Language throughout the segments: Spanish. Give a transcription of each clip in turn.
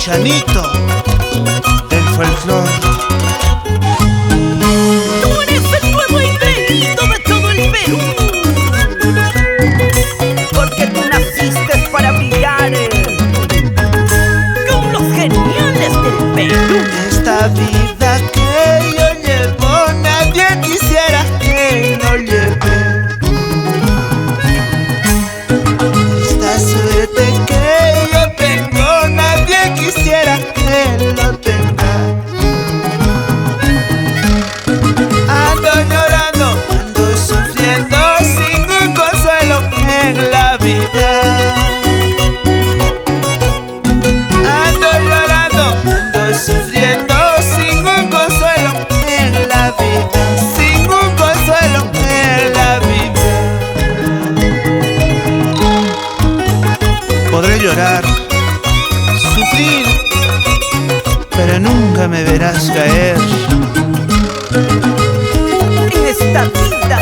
Chanito del folclor. Tú eres el nuevo invento de todo el Perú, porque tú naciste para brillar con los geniales del Perú. Esta vida que yo llevo, nadie quisiera que lo lleve. Esta suerte que yo tengo, nadie quisiera que lo tenga. Ando llorando, ando sufriendo, sin un consuelo en la vida. Ando llorando, ando sufriendo, sin un consuelo en la vida, sin un consuelo en la vida. Podré llorar, sufrir, pero nunca me verás caer. En esta vida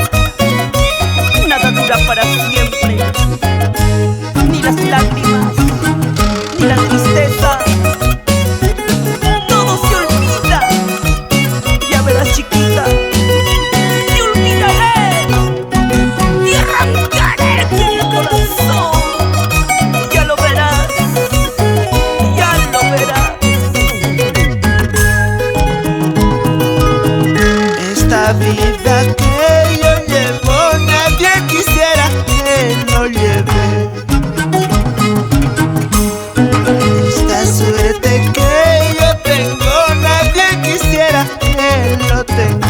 nada dura para siempre, ni las lágrimas, ni la tristeza. Todo se olvida. Ya verás, chiquita, te olvidaré, te arrancaré del corazón. Ya lo verás, ya lo verás. Esta vida que yo llevo, nadie quisiera que lo lleve. Esta suerte que yo tengo, nadie quisiera que lo tenga.